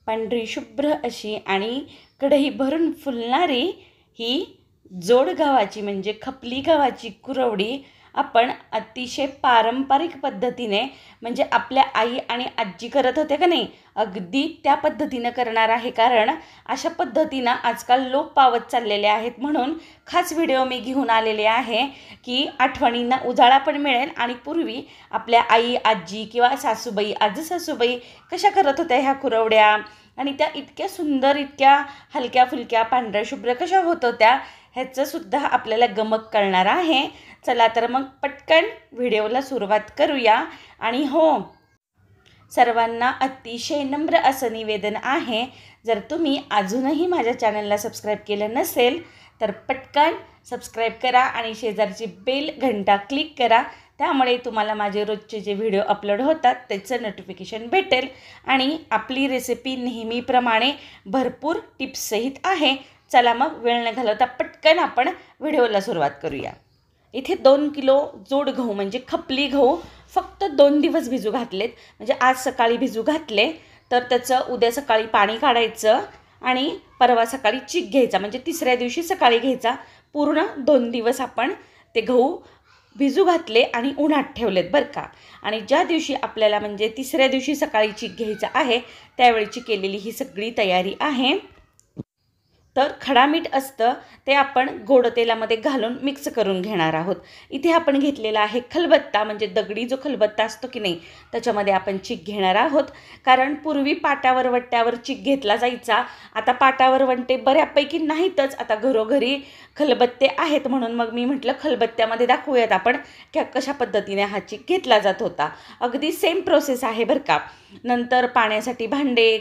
पांढरी शुभ्र अशी आणि कढई भरून फुलणारी ही जोड गव्हाची म्हणजे खपली गव्हाची कुरवडी आपण अतिशय पारंपरिक पद्धतीने म्हणजे आपल्या आई आणि आजी करत होते का नाही, अगदी त्या पद्धतीनं करणार आहे. कारण अशा पद्धतीनं आजकाल लोप पावत चाललेले आहेत. म्हणून खास व्हिडिओ मी घेऊन आलेले आहे की आठवणींना उजाळा पण मिळेल आणि पूर्वी आपल्या आई आजी किंवा सासूबाई आजसासूबाई कशा करत होत्या ह्या कुरवड्या आणि त्या इतक्या सुंदर, इतक्या हलक्या फुलक्या पांढऱ्या शुभ्र कशा होत होत्या ह्याचंसुद्धा आपल्याला गमक कळणार आहे. चला तर मग पटकन व्हिडिओला सुरुवात करूया. आणि हो, सर्वांना अतिशय नम्र असं निवेदन आहे, जर तुम्ही अजूनही माझ्या चॅनलला सबस्क्राईब केलं नसेल तर पटकन सबस्क्राईब करा आणि शेजारची बेल घंटा क्लिक करा. त्यामुळे तुम्हाला माझे रोजचे जे व्हिडिओ अपलोड होतात त्याचं नोटिफिकेशन भेटेल. आणि आपली रेसिपी नेहमीप्रमाणे भरपूर टिप्ससहित आहे. चला मग वेळ न घालवता पटकन आपण व्हिडिओला सुरुवात करूया. इथे 2 किलो जोड गहू म्हणजे खपली गहू फक्त 2 दिवस भिजू घातलेत. म्हणजे आज सकाळी भिजू घातले तर त्याचं उद्या सकाळी पाणी काढायचं आणि परवा सकाळी चीक घ्यायचा म्हणजे तिसऱ्या दिवशी सकाळी घ्यायचा. पूर्ण 2 दिवस आपण ते गहू भिजू घातले आणि उन्हात ठेवलेत बरं का. आणि ज्या दिवशी आपल्याला म्हणजे तिसऱ्या दिवशी सकाळी चीक घ्यायचा आहे त्यावेळीची केलेली ही सगळी तयारी आहे. तर खडा मीठ असतं ते आपण गोड तेलामध्ये घालून मिक्स करून घेणार आहोत. इथे आपण घेतलेला आहे खलबत्ता म्हणजे दगडी जो खलबत्ता असतो की नाही त्याच्यामध्ये आपण चीक घेणार आहोत. कारण पूर्वी पाट्यावर वट्ट्यावर चीक घेतला जायचा. आता पाटावर वंटे बऱ्यापैकी नाहीतच, आता घरोघरी खलबत्ते आहेत. म्हणून मग मी म्हटलं खलबत्त्यामध्ये दाखवूयात आपण कशा पद्धतीने हा चीक घेतला जात होता. अगदी सेम प्रोसेस आहे बरं का. नंतर पाण्यासाठी भांडे,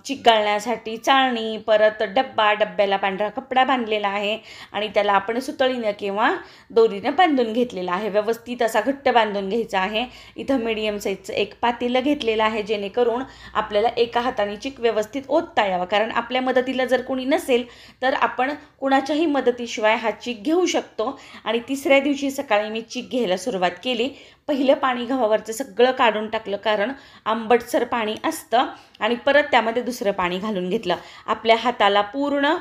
चीक गाळण्यासाठी चाळणी, परत डब्याला पांढरा कपडा बांधलेला आहे आणि त्याला आपण सुतळीनं किंवा दोरीनं बांधून घेतलेला आहे. व्यवस्थित असा घट्ट बांधून घ्यायचा आहे. इथं मीडियम साईजचं एक पातेलं घेतलेलं आहे जेणेकरून आपल्याला एका हाताने चीक व्यवस्थित ओतता यावा. कारण आपल्या मदतीला जर कोणी नसेल तर आपण कुणाच्याही मदतीशिवाय हा चीक घेऊ शकतो. आणि तिसऱ्या दिवशी सकाळी मी चीक घ्यायला सुरुवात केली. पहिलं पाणी गव्हावरचं सगळं काढून टाकलं कारण आंबटसर पाणी असतं आणि परत त्यामध्ये दुसरं पाणी घालून घेतलं. आपल्या हाताला पूर्ण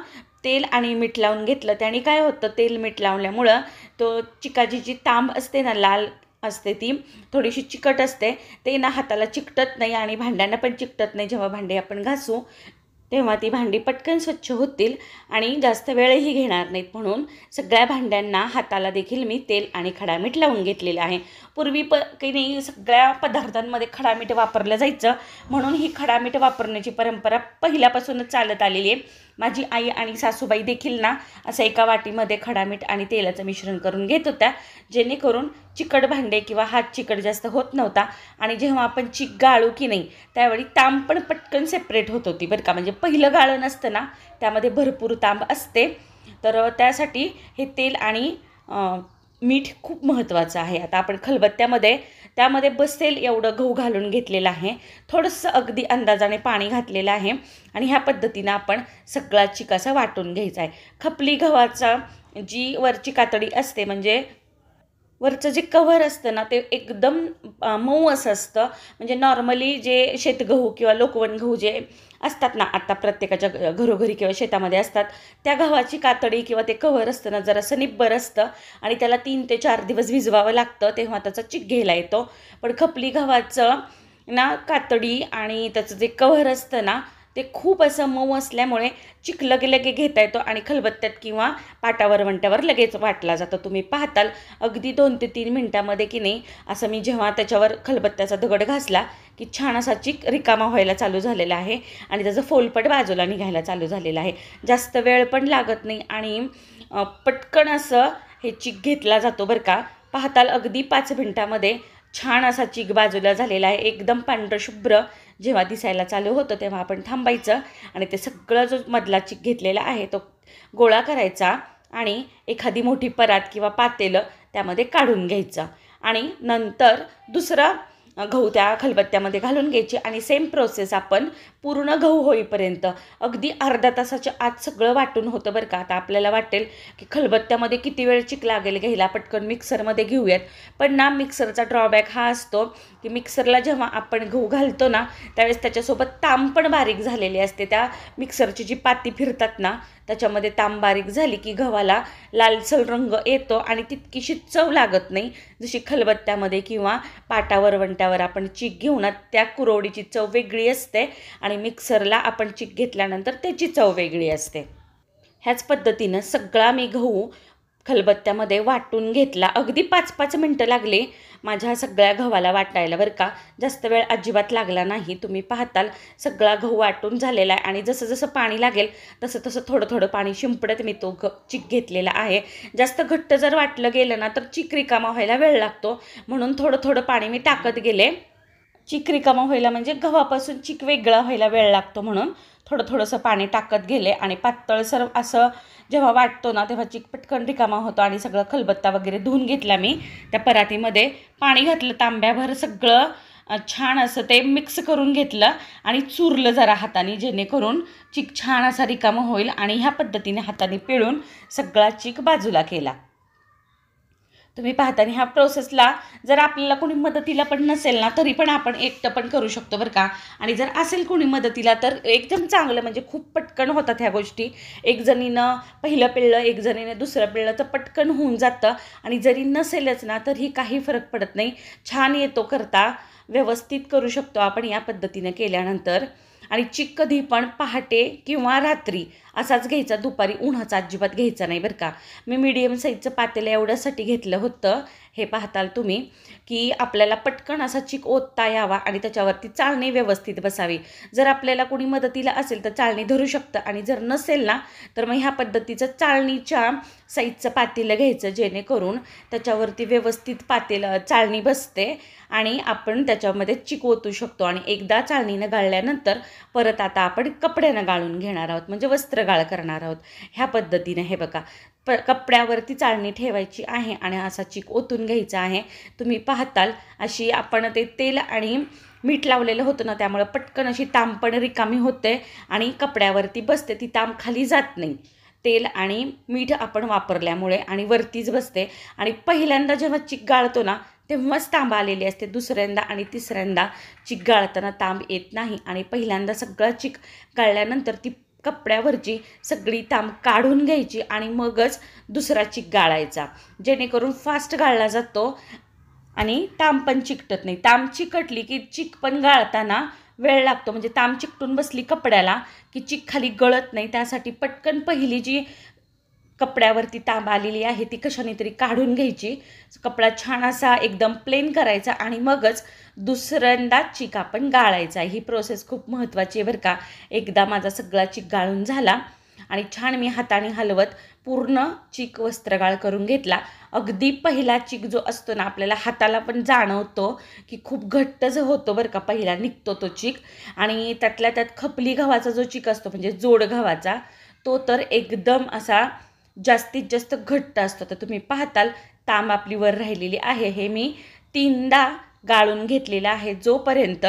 तेल आणि मीठ लावून घेतलं. त्याने काय होतं, तेल मीठ लावल्यामुळं तो चिकाची जी तांब असते ना, लाल असते, ती थोडीशी चिकट असते, ते ना हाताला चिकटत नाही आणि भांड्यांना पण चिकटत नाही. जेव्हा भांडे आपण घासू तेव्हा ती भांडी पटकन स्वच्छ होतील आणि जास्त वेळही घेणार नाहीत. म्हणून सगळ्या भांड्यांना हाताला देखील मी तेल आणि खडा मीठ लावून घेतलेलं आहे. पूर्वी काही नाही, सगळ्या पदार्थांमध्ये खडा मीठ वापरलं जायचं. म्हणून ही खडा मीठ वापरण्याची परंपरा पहिल्यापासूनच चालत आलेली आहे. माझी आई आणि सासूबाई देखील ना असं एका वाटीमध्ये खडा मीठ आणि तेलाचं मिश्रण करून घेत होत्या जेणेकरून चिकट भांडे किंवा हात चिकट जास्त होत नव्हता. आणि जेव्हा आपण चीक गाळू की नाही त्यावेळी तांब पण पटकन सेपरेट होत होती बरं का. म्हणजे पहिलं गाळण असतं ना त्यामध्ये भरपूर तांब असते. तर त्यासाठी हे तेल आणि मीठ खूप महत्त्वाचं आहे. आता आपण खलबत्त्यामध्ये त्यामध्ये बसेल एवढं गहू घालून घेतलेलं आहे. थोडंसं अगदी अंदाजाने पाणी घातलेलं आहे आणि ह्या पद्धतीनं आपण सगळा चीक असा वाटून घ्यायचा आहे. खपली गव्हाचा जी वरची कातडी असते म्हणजे वरचं जे कव्हर असतं ना ते एकदम मऊ असं असतं. म्हणजे नॉर्मली जे शेतगहू किंवा लोकवण गहू जे असतात ना आता प्रत्येकाच्या घरोघरी किंवा शेतामध्ये असतात त्या गव्हाची कातडी किंवा ते कव्हर असतं ना जरासं निब्बर असतं आणि त्याला 3 ते 4 दिवस भिजवावं लागतं तेव्हा त्याचा चीक घ्यायला येतो. पण खपली गव्हाचं ना कातडी आणि त्याचं जे कव्हर असतं ना ते खूप असं मऊ असल्यामुळे चीक लगे घेता येतो आणि खलबत्त्यात किंवा पाटावर वंट्यावर लगेच वाटला जातो. तुम्ही पाहताल अगदी 2 ते 3 मिनटामध्ये की नाही असं मी जेव्हा त्याच्यावर खलबत्त्याचा दगड घासला की छान असा चीक रिकामा व्हायला चालू झालेला आहे आणि त्याचं फोलपट बाजूला निघायला चालू झालेलं आहे. जास्त वेळ पण लागत नाही आणि पटकन असं हे चीक घेतला जातो बरं का. पाहताल अगदी 5 मिनटामध्ये छान असा चीक बाजूला झालेला आहे. एकदम पांढरं शुभ्र जेव्हा दिसायला चालू होतं तेव्हा आपण थांबायचं आणि ते सगळं जो मधला चीक घेतलेला आहे तो गोळा करायचा आणि एखादी मोठी परात किंवा पातेलं त्यामध्ये काढून घ्यायचं. आणि नंतर दुसरा गहू त्या खलबत्त्यामध्ये घालून घ्यायची आणि सेम प्रोसेस आपण पूर्ण गहू होईपर्यंत अगदी अर्धा तासाच्या आत सगळं वाटून होतं बरं का. आता आपल्याला वाटेल की खलबत्त्यामध्ये किती वेळ चिक लागेल घ्यायला, पटकन मिक्सरमध्ये घेऊयात. पण ना मिक्सरचा ड्रॉबॅक हा असतो की मिक्सरला जेव्हा आपण गहू घालतो ना त्यावेळेस त्याच्यासोबत ताम पण बारीक झालेली असते. त्या मिक्सरची जी पाती फिरतात ना त्याच्यामध्ये ताम बारीक झाली की गव्हाला लालसर रंग येतो आणि तितकीशी चव लागत नाही जशी खलबत्त्यामध्ये किंवा पाटा वरवंट्यावर आपण चिक घेऊ ना त्या कुरवडीची चव वेगळी असते आणि मिक्सरला आपण चिक घेतल्यानंतर त्याची चव वेगळी असते. ह्याच पद्धतीनं सगळा मी गहू खलबत्त्यामध्ये वाटून घेतला. अगदी 5-5 मिनटं लागले माझ्या सगळ्या गव्हाला वाटायला बरं का. जास्त वेळ अजिबात लागला नाही. तुम्ही पाहताल सगळा गहू वाटून झालेला आहे आणि जसं जसं पाणी लागेल तसं तसं थोडं थोडं पाणी शिंपडत मी तो चिक घेतलेला आहे. जास्त घट्ट जर वाटलं गेलं ना तर चिक रिकामा व्हायला वेळ लागतो, म्हणून थोडं थोडं पाणी मी टाकत गेले. चिक रिकामा व्हायला म्हणजे गव्हापासून चिक वेगळा व्हायला वेळ लागतो, म्हणून थोडं थोडंसं पाणी टाकत गेले आणि पातळसर असं जेव्हा वाटतो ना तेव्हा चिक पटकन रिकामा होतो. आणि सगळं खलबत्ता वगैरे धुवून घेतला मी. त्या परातीमध्ये पाणी घातलं तांब्याभर, सगळं छान असं ते मिक्स करून घेतलं आणि चुरलं जरा हाताने जेणेकरून चिक छान असा रिकामा होईल. आणि ह्या पद्धतीने हाताने पिळून सगळा चिक बाजूला केला. तुम्ही पाहताना ह्या प्रोसेसला जर आपल्याला कोणी मदतीला पण नसेल ना तरी पण आपण एकटं पण करू शकतो बरं का. आणि जर असेल कोणी मदतीला तर एकदम चांगलं, म्हणजे खूप पटकन होतात ह्या गोष्टी. एक जणीनं पहिलं पिळलं, एक जणीनं दुसरं पिळलं तर पटकन होऊन जातं. आणि जरी नसेलच ना तरीही काही फरक पडत नाही, छान येतो करता, व्यवस्थित करू शकतो आपण या पद्धतीने केल्यानंतर. आणि चिक कधी पण पहाटे किंवा रात्री असाच घ्यायचा, दुपारी उन्हाचा अजिबात घ्यायचा नाही बरं का. मी मीडियम साईजचं पातेलं एवढ्यासाठी घेतलं होतं, हे पाहताल तुम्ही, की आपल्याला पटकन असा चिक ओतता यावा आणि त्याच्यावरती चाळणी व्यवस्थित बसावी. जर आपल्याला कोणी मदतीला असेल तर चाळणी धरू शकतं आणि जर नसेल ना तर मग ह्या पद्धतीचं चाळणीच्या साईजचं पातेलं घ्यायचं जेणेकरून त्याच्यावरती व्यवस्थित चाळणी बसते आणि आपण त्याच्यामध्ये चिक ओतू शकतो. आणि एकदा चाळणीनं गाळल्यानंतर परत आता आपण कपड्यानं गाळून घेणार आहोत, म्हणजे वस्त्रगाळ करणार आहोत. ह्या पद्धतीने हे बघा कपड्यावरती चाळणी ठेवायची आहे आणि असा चिक ओतून घ्यायचा आहे. तुम्ही पाहताल अशी आपण ते तेल आणि मीठ लावलेलं होतं ना त्यामुळे पटकन अशी ताम पण रिकामी होते आणि कपड्यावरती बसते, ती ताम खाली जात नाही. तेल आणि मीठ आपण वापरल्यामुळे आणि वरतीच बसते. आणि पहिल्यांदा जेव्हा चिक गाळतो ना तेव्हाच तांब आलेली असते, दुसऱ्यांदा आणि तिसऱ्यांदा चिक गाळताना तांब येत नाही. आणि पहिल्यांदा सगळा चिक गाळल्यानंतर ती कपड्यावरची सगळी तांब काढून घ्यायची आणि मगच दुसरा चिक गाळायचा, जेणेकरून फास्ट गाळला जातो आणि तांब पण चिकटत नाही. तांब चिकटली की चिक पण गाळताना वेळ लागतो, म्हणजे तांब चिकटून बसली कपड्याला की चिक खाली गळत नाही. त्यासाठी पटकन पहिली जी कपड्यावरती तांब आलेली आहे ती कशाने तरी काढून घ्यायची, कपडा छान असा एकदम प्लेन करायचा आणि मगच दुसऱ्यांदा चिक आपण गाळायचा. ही प्रोसेस खूप महत्त्वाची आहे बरं का. एकदा माझा सगळा चिक गाळून झाला आणि छान मी हाताने हलवत पूर्ण चिक वस्त्रगाळ करून घेतला. अगदी पहिला चिक जो असतो ना आपल्याला हाताला पण जाणवतो की खूप घट्ट जो होतो बरं का, पहिला निघतो तो चिक. आणि त्यातल्या त्यात खपली गव्हाचा जो चिक असतो म्हणजे जोड गव्हाचा, तो तर एकदम असा जास्तीत जास्त घट्ट असतो. तर तुम्ही पाहताल तांब आपली वर राहिलेली आहे. हे मी 3दा गाळून घेतलेलं आहे. जोपर्यंत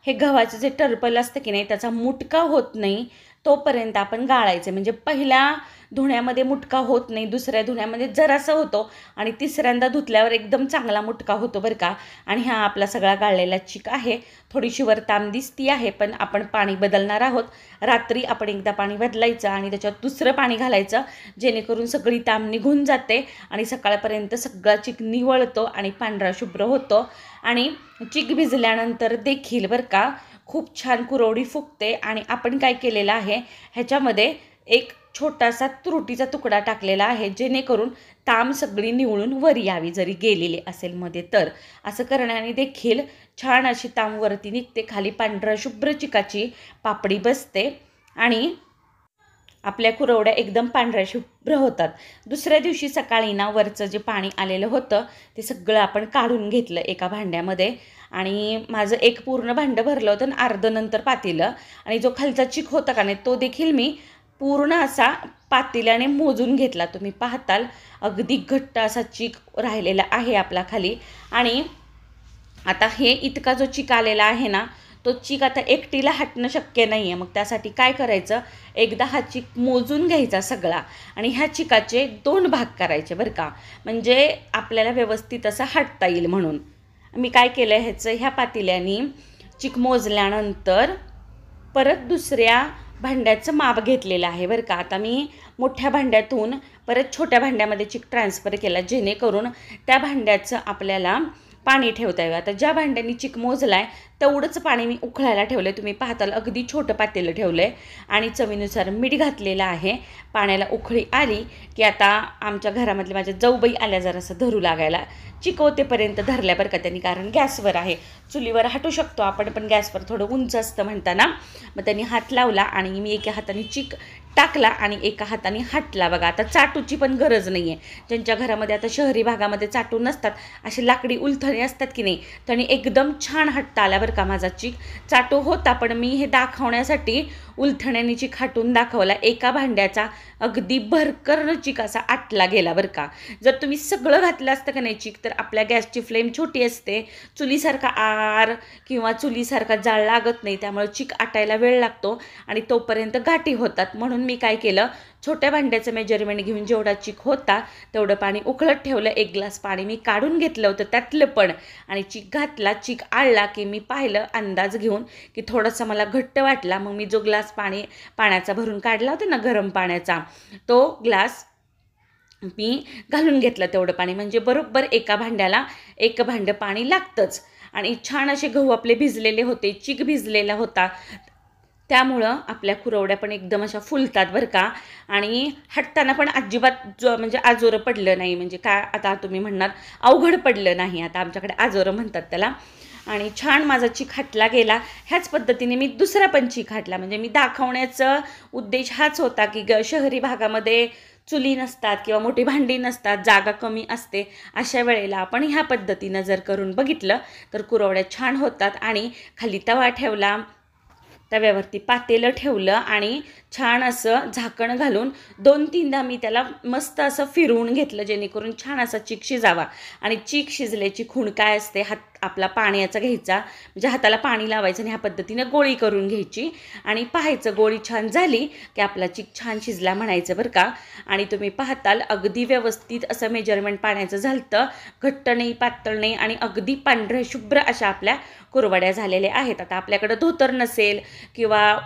हे गव्हाचं जे टर्पल असतं की नाही त्याचा मुटका होत नाही तोपर्यंत आपण गाळायचं. म्हणजे पहिल्या धुण्यामध्ये मुटका होत नाही, दुसऱ्या धुण्यामध्ये जरासा होतो आणि तिसऱ्यांदा धुतल्यावर एकदम चांगला मुटका होतो बरं का. आणि हा आपला सगळा गाळलेला चिक आहे. थोडीशी वर तांब दिसती आहे पण आपण पाणी बदलणार आहोत. रात्री आपण एकदा पाणी बदलायचं आणि त्याच्यात दुसरं पाणी घालायचं जेणेकरून सगळी तांब निघून जाते आणि सकाळपर्यंत सगळा चिक निवळतो आणि पांढरा शुभ्र होतो. आणि चिक भिजल्यानंतर देखील बरं का खूप छान कुरवडी फुगते. आणि आपण काय केलेलं आहे ह्याच्यामध्ये एक छोटासा तुरटीचा तुकडा टाकलेला आहे जेणेकरून तांब सगळी निवळून वर यावी जरी गेलेली असेल मध्ये तर. असं करण्याने देखील छान अशी तांब वरती निघते, खाली पांढरा शुभ्र चिकाची पापडी बसते आणि आपल्या कुरवड्या एकदम पांढऱ्या शुभ्र होतात. दुसऱ्या दिवशी सकाळी ना वरचं जे पाणी आलेलं होतं ते सगळं आपण काढून घेतलं एका भांड्यामध्ये. आणि माझं एक पूर्ण भांडं भरलं होतं आणि अर्धं नंतर पातेलं. आणि जो खालचा चिक होता का नाही तो देखील मी पूर्ण असा पातेल्याने मोजून घेतला. तुम्ही पाहताल अगदी घट्ट असा चिक राहिलेला आहे आपला खाली. आणि आता हे इतका जो चिक आलेला आहे ना, तो चिक आता एकटीला हटणं शक्य नाही आहे. मग त्यासाठी काय करायचं, एकदा हा चिक मोजून घ्यायचा सगळा आणि ह्या चिकाचे 2 भाग करायचे बरं का, म्हणजे आपल्याला व्यवस्थित असं हटता येईल म्हणून. मी काय केलं, ह्याचं ह्या पातेल्याने चिक मोजल्यानंतर परत दुसऱ्या भांड्याचं माप घेतलेलं आहे बरं का. आता मी मोठ्या भांड्यातून परत छोट्या भांड्यामध्ये चिक ट्रान्सफर केला, जेणेकरून त्या भांड्याचं आपल्याला पाणी ठेवता यावं. आता ज्या भांड्याने चिक मोजला आहे तेवढंच पाणी मी उकळायला ठेवलं आहे. तुम्ही पाहताल अगदी छोटं पातेलं ठेवलं आहे आणि चवीनुसार मीठ घातलेलं आहे. पाण्याला उकळी आली की आता आमच्या घरामधले माझ्या जाऊबाई आल्या जरासं धरू लागायला. चिकवतेपर्यंत धरल्या बरं का त्यांनी, कारण गॅसवर आहे. चुलीवर हटू शकतो आपण, पण गॅसवर थोडं उंच असतं म्हणताना मग त्यांनी हात लावला आणि मी एका हाताने चिक टाकला आणि एका हाताने हटला बघा. आता चाटूची पण गरज नाही आहे. ज्यांच्या घरामध्ये आता शहरी भागामध्ये चाटू नसतात, असे लाकडी उलथणे असतात की नाही, त्यांनी एकदम छान हटता आला बरं का माझा चिक. चाटू होता पण मी हे दाखवण्यासाठी उलथण्याने चिक हटून दाखवला. एका भांड्याचा अगदी भरकर्ण चिक असा आटला गेला बरं का. जर तुम्ही सगळं घातलं असतं का नाही चिक, तर आपल्या गॅसची फ्लेम छोटी असते, चुलीसारखा आर किंवा चुलीसारखा जाळ लागत नाही, त्यामुळे चिक आटायला वेळ लागतो आणि तोपर्यंत गाठी होतात. म्हणून मी काय केलं, छोट्या भांड्याचं मेजरमेंट घेऊन जेवढा चिक होता तेवढं पाणी उकळत ठेवलं. 1 ग्लास पाणी मी काढून घेतलं होतं त्यातलं पण, आणि चिक घातला. चिक आळला की मी पाहिलं अंदाज घेऊन की थोडासा मला घट्ट वाटला. मग मी जो ग्लास पाण्याचा भरून काढला होता ना गरम पाण्याचा, तो ग्लास मी घालून घेतलं तेवढं पाणी, म्हणजे बरोबर एका भांड्याला 1 भांडं पाणी लागतंच. आणि छान असे गहू आपले भिजलेले होते, चिक भिजलेला होता, त्यामुळं आपल्या कुरवड्या पण एकदम अशा फुलतात बरं का. आणि हटताना पण अजिबात म्हणजे आजोरं पडलं नाही. म्हणजे काय आता तुम्ही म्हणणार अवघड पडलं नाही, आता आमच्याकडे आजोरं म्हणतात त्याला. आणि छान माझा चिक हटला गेला. ह्याच पद्धतीने मी दुसरा पण चिक हटला. म्हणजे मी दाखवण्याचा उद्देश हाच होता की शहरी भागामध्ये चुली नसतात किंवा मोठी भांडी नसतात, जागा कमी असते, अशा वेळेला आपण ह्या पद्धतीनं जर करून बघितलं तर कुरवड्या छान होतात. आणि खाली तवा ठेवला, तव्यावरती पातेलं ठेवलं आणि छान असं झाकण घालून 2-3दा मी त्याला मस्त असं फिरवून घेतलं, जेणेकरून छान असा चिक शिजावा. आणि चिक शिजल्याची खूण काय असते, हात आपला पाण्याचा घ्यायचा, म्हणजे हाताला पाणी लावायचं आणि ह्या पद्धतीनं गोळी करून घ्यायची आणि पाहायचं गोळी छान झाली की आपला चिक छान शिजला म्हणायचं बरं का. आणि तुम्ही पाहताल अगदी व्यवस्थित असं मेजरमेंट पाण्याचं झालं, घट्ट नाही पातळ नाही, आणि अगदी पांढऱ्या शुभ्र अशा आपल्या कुरवड्या झालेल्या आहेत. आता आपल्याकडं धोतर नसेल किंवा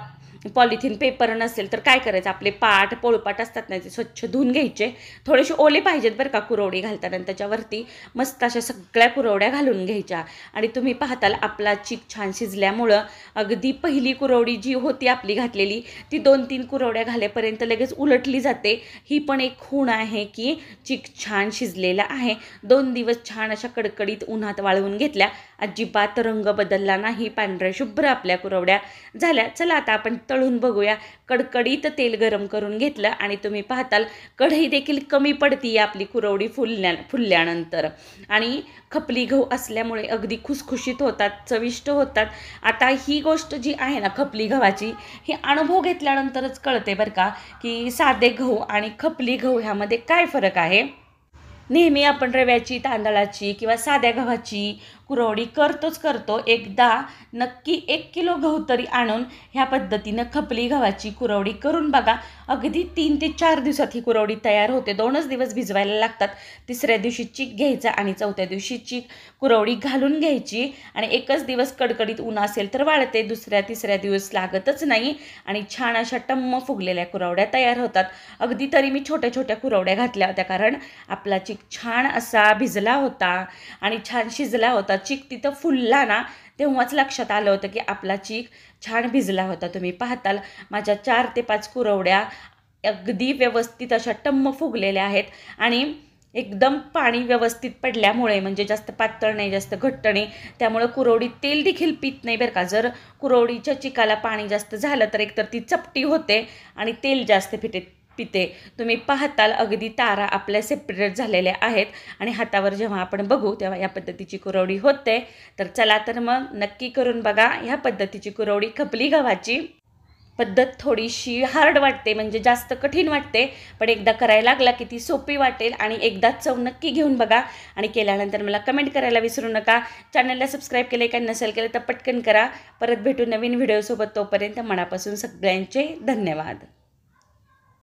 पॉलिथिन पेपर नसेल तर काय करायचं, आपले पोळपाट असतात ना, ते स्वच्छ धुवून घ्यायचे. थोडेसे ओले पाहिजेत बरं का कुरवडी घालताना, त्याच्यावरती मस्त अशा सगळ्या कुरवड्या घालून घ्यायच्या. आणि तुम्ही पाहताल आपला चिक छान शिजल्यामुळं अगदी पहिली कुरवडी जी होती आपली घातलेली, ती 2-3 कुरवड्या घालेपर्यंत लगेच उलटली जाते. ही पण एक खूण आहे की चिक छान शिजलेला आहे. 2 दिवस छान अशा कडकडीत उन्हात वाळवून घेतल्या, अजिबात रंग बदलला नाही, पांढऱ्या शुभ्र आपल्या कुरवड्या झाल्या. चला आता आपण तळून बघूया. कडकडीत तेल गरम करून घेतलं आणि तुम्ही पाहताल कढई देखील कमी पडती आपली कुरवडी फुलल्यानंतर. आणि खपली गहू असल्यामुळे अगदी खुसखुशीत होतात, चविष्ट होतात. आता ही गोष्ट जी आहे ना खपली गव्हाची, ही अनुभव घेतल्यानंतरच कळते बरं का की साधे गहू आणि खपली गहू ह्यामध्ये काय फरक आहे. नेहमी आपण रव्याची, तांदळाची किंवा साध्या गव्हाची कुरवडी करतो. एकदा नक्की 1 किलो गहू तरी आणून ह्या पद्धतीनं खपली गव्हाची कुरवडी करून बघा. अगदी 3 ते 4 दिवसात ही कुरवडी तयार होते. 2च दिवस भिजवायला लागतात. 3ऱ्या दिवशी चिक घ्यायचा आणि 4थ्या दिवशी चिक कुरवडी घालून घ्यायची. आणि 1च दिवस कडकडीत ऊन असेल तर वाळते, 2ऱ्या-3ऱ्या दिवस लागतच नाही आणि छान अशा टम्म फुगलेल्या कुरवड्या तयार होतात. अगदी तरी मी छोट्या छोट्या कुरवड्या घातल्या होत्या, कारण आपला चिक छान असा भिजला होता आणि छान शिजला होता. चिक तिथं फुलला ना, तेव्हाच लक्षात आलं होतं की आपला चिक छान भिजला होता. तुम्ही पाहताल माझ्या 4 ते 5 कुरवड्या अगदी व्यवस्थित अशा टम्म फुगलेल्या आहेत. आणि एकदम पाणी व्यवस्थित पडल्यामुळे, म्हणजे जास्त पातळ नाही जास्त घट्ट नाही, त्यामुळे कुरवडी तेल देखील पित नाही बरं का. जर कुरवडीच्या चिकाला पाणी जास्त झालं तर एकतर ती चपटी होते आणि तेल जास्त पिते. तुम्ही पाहताल अगदी तारा आपल्या सेपरेट झालेल्या आहेत आणि हातावर जेव्हा आपण बघू तेव्हा या पद्धतीची कुरवडी होते. तर चला तर मग नक्की करून बघा ह्या पद्धतीची कुरवडी खपली गव्हाची. पद्धत थोडीशी हार्ड वाटते, म्हणजे जास्त कठीण वाटते, पण एकदा करायला लागला की ती सोपी वाटेल. आणि एकदा चव नक्की घेऊन बघा आणि केल्यानंतर मला कमेंट करायला विसरू नका. चॅनलला सबस्क्राईब केले का नसेल केलं तर पटकन करा. परत भेटू नवीन व्हिडिओसोबत. तोपर्यंत मनापासून सगळ्यांचे धन्यवाद.